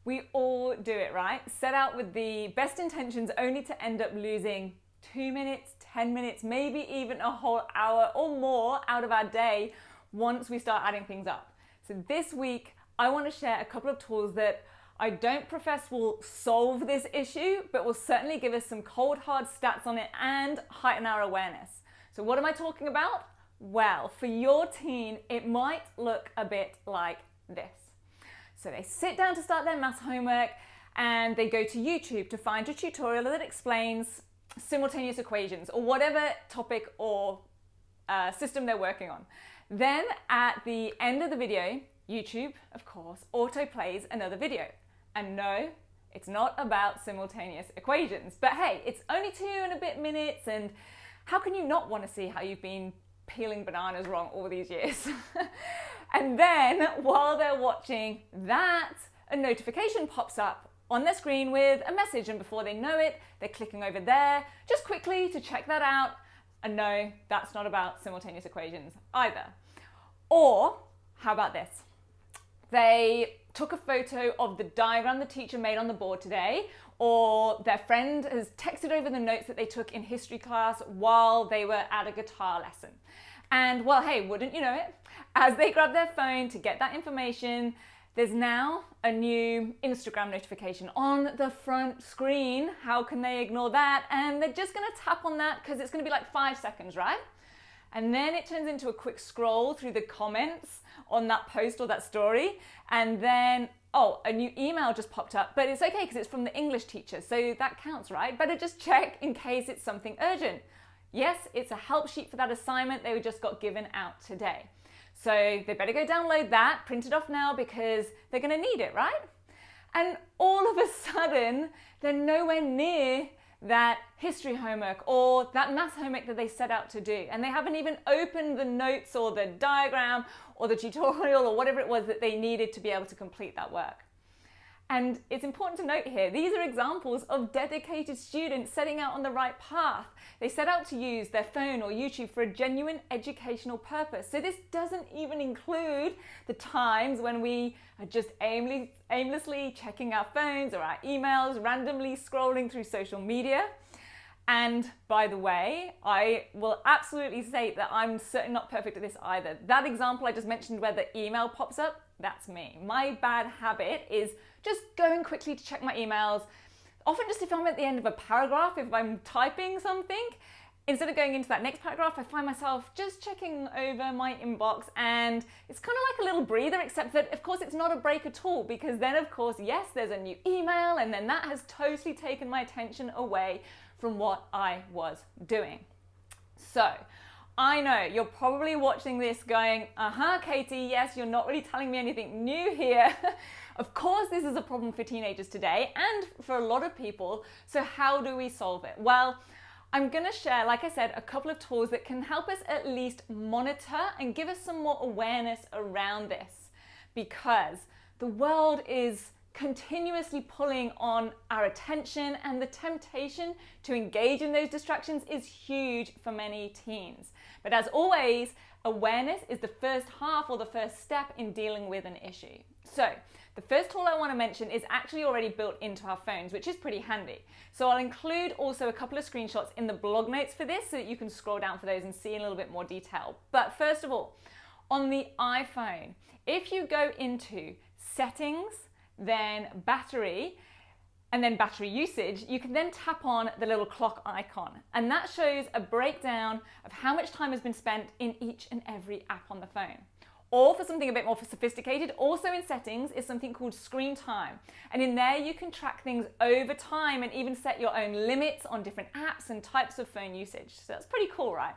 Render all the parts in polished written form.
We all do it, right? Set out with the best intentions only to end up losing 2 minutes, 10 minutes, maybe even a whole hour or more out of our day once we start adding things up. So this week, I want to share a couple of tools that I don't profess will solve this issue, but will certainly give us some cold hard stats on it and heighten our awareness. So what am I talking about? Well, for your teen, it might look a bit like this. So they sit down to start their maths homework and they go to YouTube to find a tutorial that explains simultaneous equations or whatever topic or system they're working on. Then at the end of the video, YouTube, of course, auto-plays another video. And no, it's not about simultaneous equations. But hey, it's only 2 and a bit minutes, and how can you not want to see how you've been peeling bananas wrong all these years? And then while they're watching that, a notification pops up on their screen with a message, and before they know it, they're clicking over there just quickly to check that out. And no, that's not about simultaneous equations either. Or how about this? They took a photo of the diagram the teacher made on the board today, or their friend has texted over the notes that they took in history class while they were at a guitar lesson. And well, hey, wouldn't you know it? As they grab their phone to get that information, there's now a new Instagram notification on the front screen. How can they ignore that? And they're just gonna tap on that because it's gonna be like 5 seconds, right? And then it turns into a quick scroll through the comments on that post or that story. And then, oh, a new email just popped up, but it's okay because it's from the English teacher. So that counts, right? Better just check in case it's something urgent. Yes, it's a help sheet for that assignment they just got given out today. So they better go download that, print it off now because they're gonna need it, right? And all of a sudden, they're nowhere near that history homework or that math homework that they set out to do. And they haven't even opened the notes or the diagram or the tutorial or whatever it was that they needed to be able to complete that work. And it's important to note here, these are examples of dedicated students setting out on the right path. They set out to use their phone or YouTube for a genuine educational purpose. So this doesn't even include the times when we are just aimlessly checking our phones or our emails, randomly scrolling through social media. And by the way, I will absolutely say that I'm certainly not perfect at this either. That example I just mentioned where the email pops up, that's me. My bad habit is just going quickly to check my emails. Often just if I'm at the end of a paragraph, if I'm typing something, instead of going into that next paragraph, I find myself just checking over my inbox, and it's kind of like a little breather, except that of course it's not a break at all, because then of course, yes, there's a new email, and then that has totally taken my attention away from what I was doing. So I know you're probably watching this going, Katie, yes, you're not really telling me anything new here. Of course, this is a problem for teenagers today and for a lot of people. So how do we solve it? Well, I'm gonna share, like I said, a couple of tools that can help us at least monitor and give us some more awareness around this, because the world is continuously pulling on our attention, and the temptation to engage in those distractions is huge for many teens. But as always, awareness is the first half or the first step in dealing with an issue. So the first tool I want to mention is actually already built into our phones, which is pretty handy. So I'll include also a couple of screenshots in the blog notes for this so that you can scroll down for those and see in a little bit more detail. But first of all, on the iPhone, if you go into settings, then battery, and then battery usage, you can then tap on the little clock icon. And that shows a breakdown of how much time has been spent in each and every app on the phone. Or for something a bit more sophisticated, also in settings is something called screen time. And in there you can track things over time and even set your own limits on different apps and types of phone usage. So that's pretty cool, right?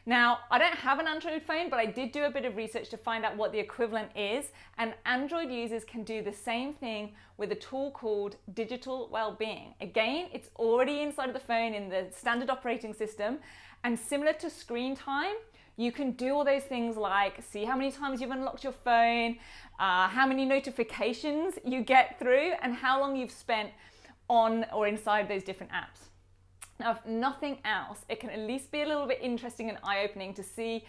Now, I don't have an Android phone, but I did do a bit of research to find out what the equivalent is, and Android users can do the same thing with a tool called Digital Wellbeing. Again, it's already inside of the phone in the standard operating system, and similar to screen time, you can do all those things like see how many times you've unlocked your phone, how many notifications you get through, and how long you've spent on or inside those different apps. Now, if nothing else, it can at least be a little bit interesting and eye-opening to see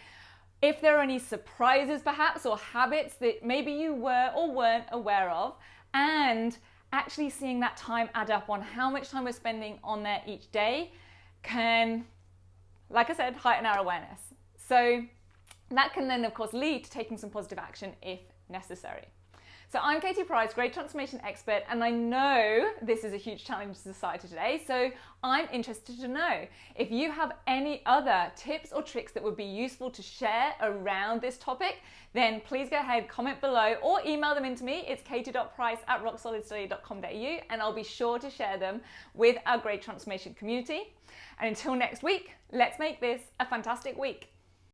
if there are any surprises perhaps or habits that maybe you were or weren't aware of, and actually seeing that time add up on how much time we're spending on there each day can, like I said, heighten our awareness. So that can then, of course, lead to taking some positive action if necessary. So I'm Katie Price, Great Transformation Expert, and I know this is a huge challenge to society today, so I'm interested to know if you have any other tips or tricks that would be useful to share around this topic, then please go ahead, comment below, or email them in to me. It's katie.price@rocksolidstudy.com.au, and I'll be sure to share them with our Great Transformation community. And until next week, let's make this a fantastic week.